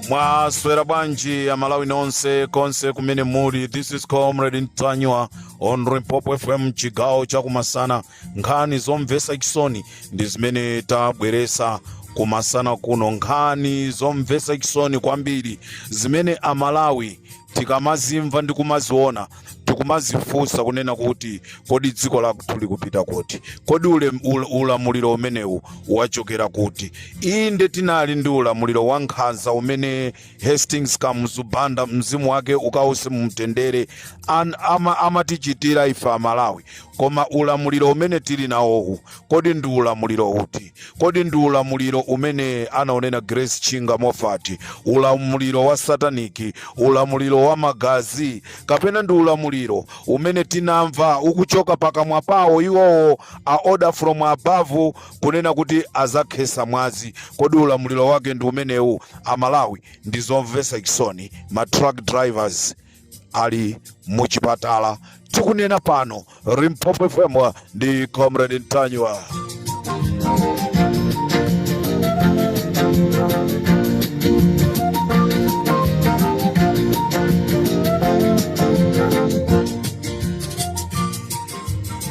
Mwaswera bwanji ya Malawi nonse konse kumene muli. This is Comrade Ntanywa on Limpopo FM chigawo chakumasana. Nkhani zomvesa chisoni ndi zimene tabweresa kumasana kuno. Nkhani zomvesa chisoni kwambiri zimene Amalawi tikamazimva ndi kumaziona tikumazifunsa kunena kuti kodi dziko lathu likupita kuti, kodi ulamuliro umenewu wachokera kuti. Inde tinali ndi ulamuliro wa nkhanza umene Hastings Kamuzubanda mzimu wake ukause mumtendere amatichitira ife Amalawi. Koma ulamuliro umene tili nawowu kodi ndi ulamuliro uti? Kodi ndi ulamuliro umene anaonena Grace Chinga Moffat, ulamuliro wa sataniki, ulamuliro wa magazi, kapena ndi ulamuliro umene tinamva ukuchoka pakamwa pawo iwowo a order from above kunena kuti azakhesa mwazi? Kodi ulamuliro wake ndi umenewu? Amalawi ndizomvesa chisoni. Ma truck drivers ali muchipatala. Tikunena pano Limpopo FM ndi Comrade Ntanywa.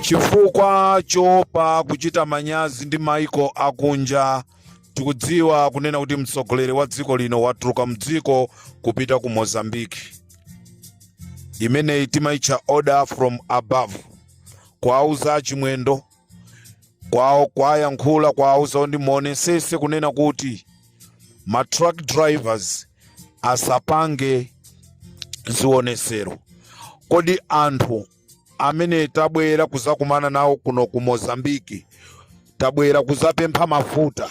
Chifukwa chopa kuchita manyazi ndi maiko akunja, tikudziwa kunena kuti mtsogoleri wa dziko lino watuluka mdziko kupita ku Mozambique. Imene timaicha order from above. Kwauza chimwendo, kwayankhula, kwauza ndi muonesese kunena kuti ma truck drivers asapange zionesero. Kodi anthu amene tabwera kuzakumana nawo kuno ku Mozambique, tabwera kuzapempha mafuta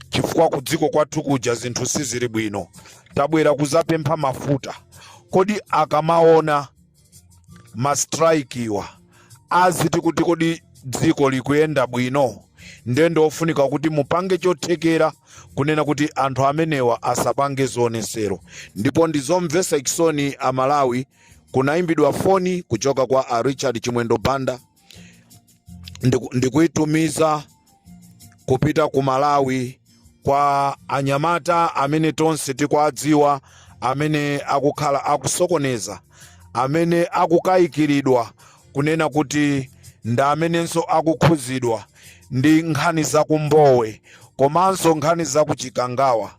chifukwa kudziko kwathu kuja zinthu sizili bwino, tabwera kuzapempha mafuta. Kodi akamaona ma strike iwa aziti kuti kodi dziko likuyenda bwino? Ndendo ofunika kuti mupange chothekera kunena kuti anthu amenewa asapange zionesero. Ndipo ndizomvesa chisoni Amalawi, kunaimbidwa foni kuchoka kwa Richard Chimwendo Banda ndikuitumiza kupita ku Malawi kwa anyamata amene tonse tikwadziwa, amene akukhala akusokoneza, amene akukayikiridwa kunena kuti nda amenenso akukhuzidwa ndi nkhani za kumbowe komanso nkhani za kuchikangawa.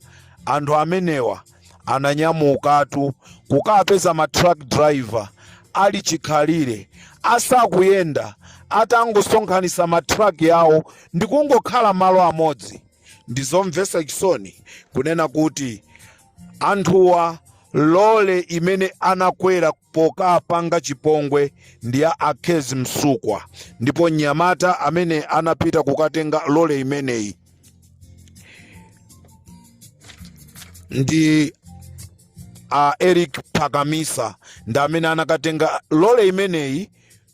Anthu amenewa ananyamukatu kukapeza ma truck driver ali chikhalire, asakuyenda atangosonkhanisa ma truck yawo ndikungokhala malo amodzi. Ndizomvesa chisoni kunena kuti anthuwa lole imene anakwera pokapanga chipongwe ndi ya Akhezi Msukwa, ndipo nyamata amene anapita kukatenga lole imeneyi ndi Eric Pakamisa, ndi amene anakatenga lole imeneyi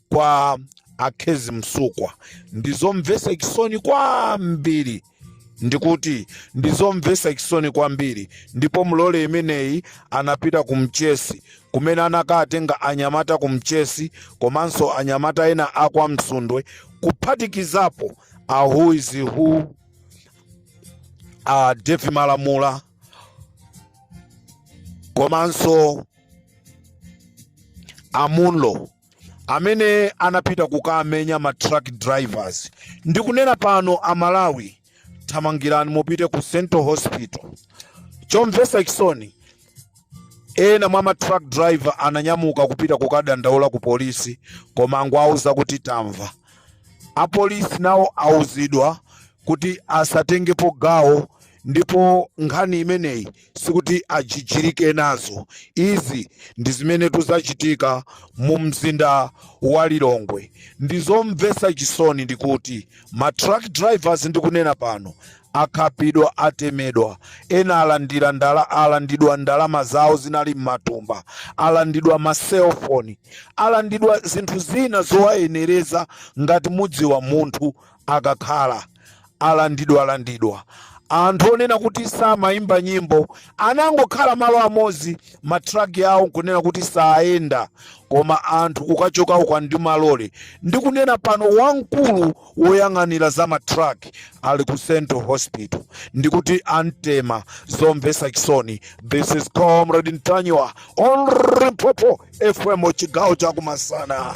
kwa Akhezi Msukwa. Ndizomvesa chisoni kwambiri, ndikuti ndizomvesa chisoni kwambiri. Ndipo mlole imeneyi anapita kumchesi kumene anakatenga anyamata kumchesi komanso anyamata ena akwa Msundwe, kuphatikizapo who is who, Devi Malamula komanso Amunlo amene anapita kukamenya ma truck drivers. Ndikunena pano Amalawi, tamangirani mupite ku Central Hospital. Chomvesa chisoni, ena mwa ma truck driver ananyamuka kupita kukadandaula ku polisi, koma angwauza kuti tamva. Apolisi nawo auzidwa kuti asatengepo gawo ndipo nkhani imeneyi sikuti ajijirike nazo. Izi ndi zimene tuzachitika mu mzinda wa Lilongwe. Ndizomvetsa chisoni ndikuti ma truck drivers ndikunena pano akhapidwa, atemedwa, ena alandidwa ndalama zawo zinali m'matumba, alandidwa ma cellphone, alandidwa zinthu zina zowayenereza ngati mudzi wa munthu akakhala alandidwa. Anthu onena kuti samayimba nyimbo anangokhala malo amodzi, matraki awo kunena kuti saayenda, koma anthu kukachoka uka ndi malole. Ndikunena pano wamkulu woyang'anira za matraki ali ku Central Hospital, ndikuti antema. Zomvetsa chisoni. This is Comrade Ntanywa on Limpopo FM chigawo chakumasana.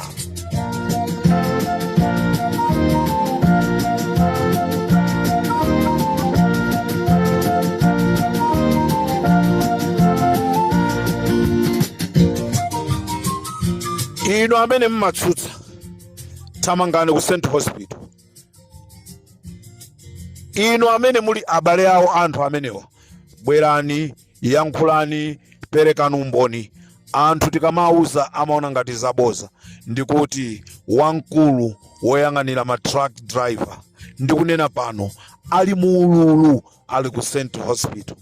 Ino amene mmatsutsa thamangani ku Central Hospital. Ino amene muli abale awo anthu amenewa, bwerani, yankhulani, perekani umboni. Anthu tikamauza amaona ngati zaboza. Ndikuti wamkulu woyang'anira ma truck driver ndikunena pano ali muululu, ali ku Central Hospital.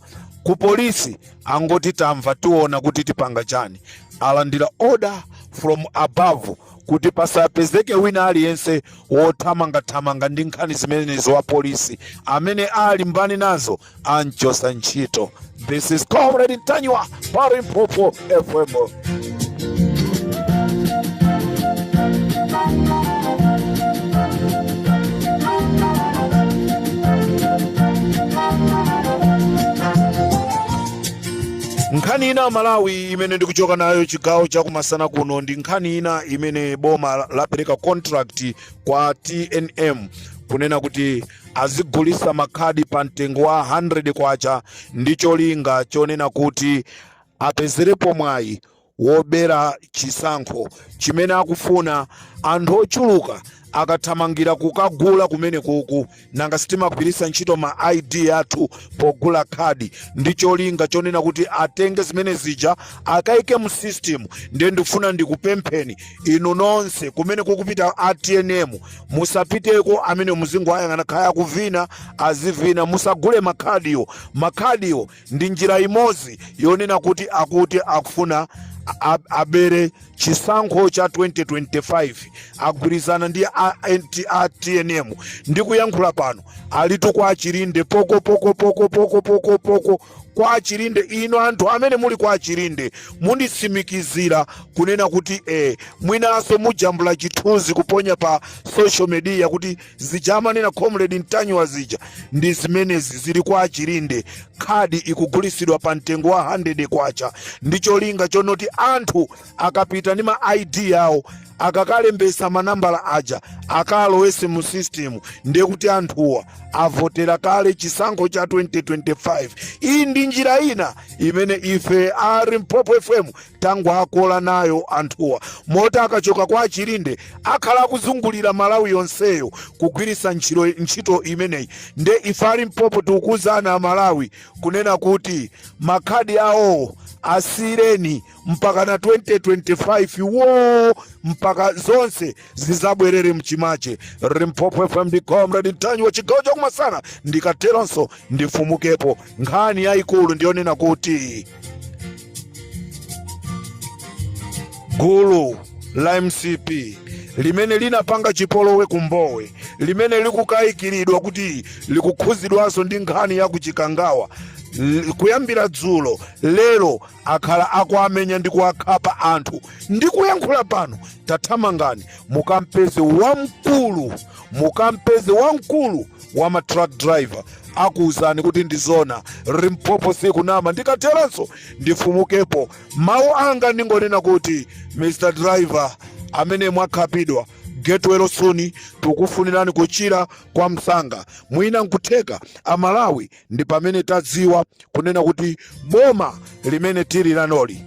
Ku polisi angoti tamva tiona kuti tipanga chani, alandira order from above kuti pasapezeke wina aliyense wothamanga ndi nkhani zimenezo wa polisi amene ali mbani nazo anchosa ntchito. This is Comrade Ntanywa pa Limpopo FM. Nkhani ina Malawi imene ndikuchoka nayo chigawo chakumasana kuno ndi nkhani ina imene boma lapereka contract kwa TNM kunena kuti azigulisa makhadi pa mtengo wa 100 kwacha, ndi cholinga chonena kuti apezerepo mwayi wobera chisankho chimene akufuna anthu ochuluka akathamangira kukagula kumene kuku nanga sitimagwirisa ntchito ma ID athu pogula khadi. Ndi cholinga chonena kuti atenge zimene zija akaike mu system. Ndiye ndifuna ndikupempheni inu nonse kumene kukupita ATNM musapiteko amene muzingo ayang'ana khaya kuvina azivina, musagule makhadiyo ndi njira imodzi yonena kuti akufuna abere chisankho cha 2025 agwirizana ndi ATNM. Ndikuyankhula pano alitu kwa Chilinde poko kwa Chilinde. Ino anthu amene muli kwa Chilinde mundisimikizira kunena kuti mwinaso mujambula chithunzi kuponya pa social media kuti zijamanena Comrade Ntanywa zija ndi zimenezi zili kwa Chilinde. Khadi ikugulisidwa pa mtengo wa 100 kwacha, ndi cholinga chonoti anthu akapita ndi ma ID yawo akakalembesa manambala aja akalowese mu system, ndiye kuti anthuwa avotera kale chisankho cha 2025. Iyi ndi njira ina imene ife ari Limpopo FM tangwakola nayo anthuwa, moti akachoka kwa Chilinde akhala kuzungulira Malawi yonseyo kugwirisa ntchito imeneyi. Nde ife ari Limpopo tikuzana Malawi kunena kuti makhadi awo asireni mpaka na 2025 mpaka zonse zizabwerere mchimache. Limpopo FM ndi Comrade Ntanywa chigawo chakumasana ndikateronso ndifumukepo. Nkhani yayikulu ndiyonena kuti gulu la MCP limene linapanga chipolowe kumbowe, limene likukayikiridwa kuti likukhuzidwanso ndi nkhani ya kuchikangawa, kuyambira dzulo lero akhala akuamenya ndi kuakhapa anthu. Ndikuyankhula pano tathamangani mukampeze wamkulu wa ma truck driver akuuzani kuti ndizona. Limpopo sikunama ndikateranso ndifumukepo. Mawu anga ndingonena kuti Mr. Driver amene mwakhapidwa get well soon, tukufunirani kuchira kwa msanga. Mwina nkutheka Amalawi ndi pamene tadziwa kunena kuti boma limene tili lanoli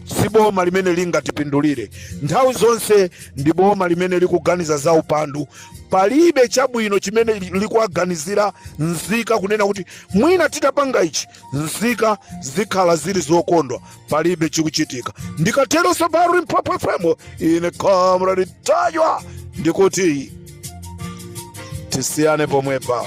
si boma limene lingatipindulire. Nthawi zonse ndi boma limene likuganiza za upandu. Palibe chabwino chimene likuaganizira nzika kunena kuti mwina titapanga ichi nzika zikhala zili zokondwa. Palibe chikuchitika. Ndikatero sabaru Limpopo FM ine Comrade Tanywa ndikuti tisiyane pomwepa.